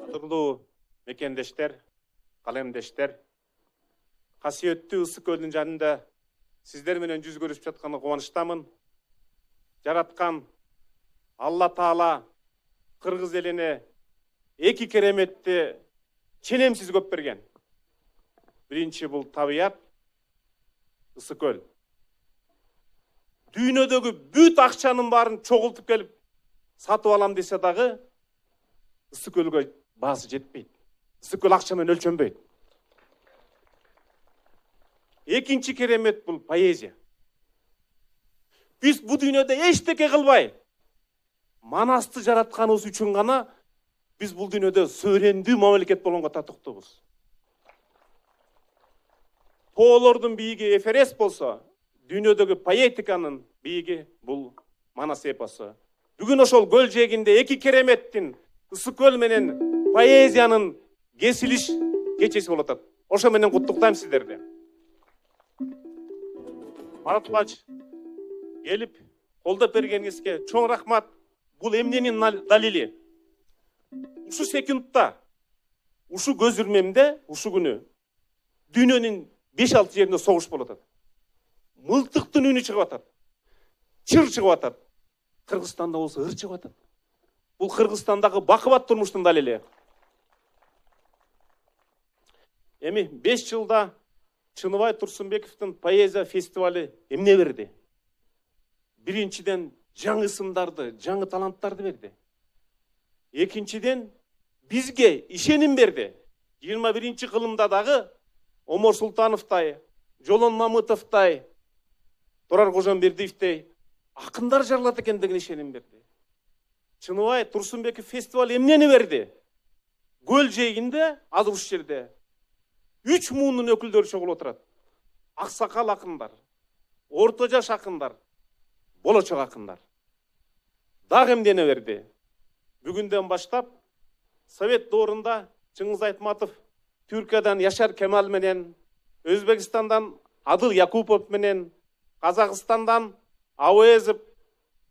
Кадырлуу мекендештер, калемдештер, касиеттүү Ысык көлдүн жанында сиздер менен жүз көрүшүп жатканы кубанычтамын. Жараткан Алла Таала кыргыз элине эки кереметти ченемсиз көп берген. Биринчи бул табият, Ысык көл. Дүйнөдөгү бүт акчанын баарын чогултуп келип сатып алам десе дагы Ысык көлгө баасы жетпейт. Ысык көл акча менен өлчөнбөйт. Экинчи керемет бул поэзия. Биз бу дүйнөдө эчтеке кылбай Манасты жаратканыбыз үчүн гана биз бул дүйнөдө суверендүү мамлекет болгонго татыктуубуз. Поолордун бийиги Эферес болсо, дүйнөдөгү поэтиканын бийиги бул Манас эпосу. Бүгүн ошол көл жээгинде эки кереметтин, Ысык көл менен поэзиянын кесилиш кечеси болуп атат. Ошо менен куттуктайм сиздерди. Марат Бач келип колдоп бергениңизге чоң рахмат. Бул эмненин далили? Ушу секундта, ушу көз ирмемде, ушу күнү дүйнөнүн 5-6 жеринде согуш болуп атат. Мылтыктын үнү чыгып атат. Чыр чыгып атат. Кыргызстанда болсо ыр чыгып атат. Бул Кыргызстандагы бакыбат турмуштун далили. Эми 5 жылда Чыныбай Турсунбековдун поэзия фестивали эмне берди? Биринчиден жаңы ысымдарды, жаңы таланттарды берди. Экинчиден бизге ишеним берди. 21-чи кылымда дагы Омор Султановтай, Жолон Мамытовтай, Турар Кожомбердиевдей акындар жарлат экендигине ишеним берди. Чыныбай Турсунбеков фестиваль эмнени берди? Көл жээгинде, азыр ушул жерде 3 муунун өкүлдөрү чогулуп отурат. Аксакал акындар, орто жаш акындар, болочок акындар. Дагы эмнени берди? Бүгүндөн баштап Совет доорунда Чыңгыз Айтматов Түркиядан Яшар Кемал менен, Өзбекстандан Адыл Якупов менен, Казакстандан Ауезов,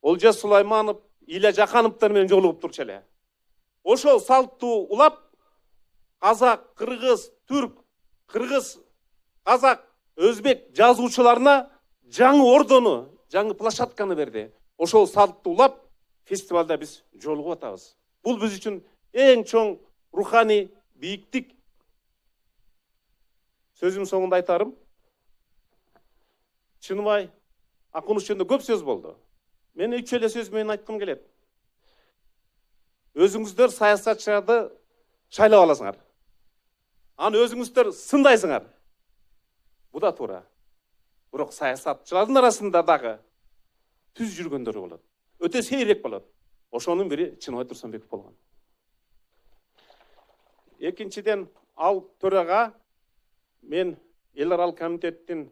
Олжас Сулайманов, Иля Жакановтар менен жолугуп турчу эле. Ошол салттуу улап казак, кыргыз, түрк, кыргыз, казак, өзбек жазуучуларына жаңы ордону, жаңы площадканы берди. Ошол салттуу улап фестивалда биз жолугуп атабыз. Бул биз үчүн эң чоң руханий бийиктик. Сөзүм соңунда айтарым. Чыныбай Акуныш жөнүндө көп сөз болду. Мен 3 эле сөз менен айткым келет. Өзүңүздөр саясатчыларды шайлап аласыңар. Аны өзүңүздөр сындайсыңар. Бу да туура. Бирок саясатчылардын арасында дагы түз жүргөндөрү болот. Өтө сейрек болот. Ошонун бири Чыныбай Турсунбеков болгон. Экинчиден ал төрага мен эл аралык комитеттин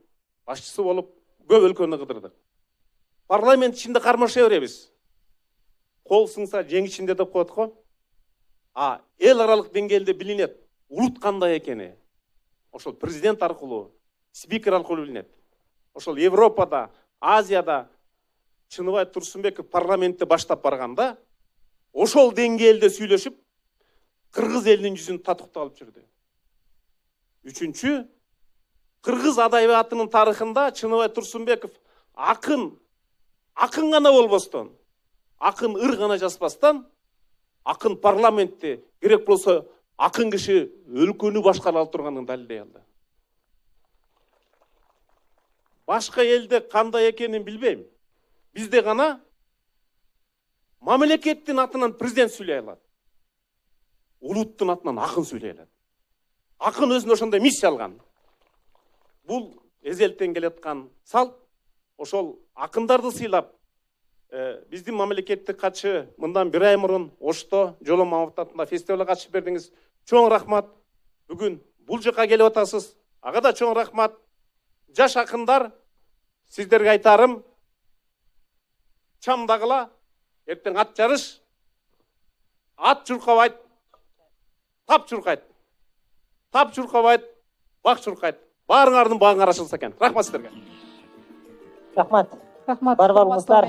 башчысы болуп көп өлкөнү кыдырдык. Парламент ичинде кармаша беребиз. Кол сыңса жең ичинде деп коет го. Эл аралык деңгээлде билинет. Улут кандай экени. Ошол президент аркылуу, спикер аркылуу билинет. Ошол Европада, Азияда Чыныбай Турсунбеков парламентте баштап барганда, ошол деңгээлде сүйлөшүп, кыргыз элинин жүзүн татыктап алып жүрдү. Үчүнчү, кыргыз адабиятынын тарыхында Чыныбай Турсунбеков акын гана болбостон, акын ыр гана жазбастан, акын парламентте керек болсо акын киши өлкөнү башкара алып турганын далилдей алды. Башка элде кандай экенин билбейм. Бизде гана мамлекеттин атынан президент сүйлөй алат. Улуттун атынан акын сүйлөй алат. Акын өзүнө ошондой миссия алган. Бул эзелтен келаткан салт. Ошол акындарды сыйлап, биздин мамлекеттик катчы мындан 1 ай мурун Ошто Жолон Мамытов атында фестивалга катышып бердиңиз. Чоң рахмат. Бүгүн бул жака келип атасыз. Ага да чоң рахмат. Жаш акындар, сиздерге айтарым, чамдагыла, эртең ат жарыш, ат чуркабайт, тап чуркайт. Тап чуркабайт, бак чуркайт. Баарыңардын багыңар ачылса экен. Рахмат сиздерге. Рахмат. Рахмат. Бар болуңуздар.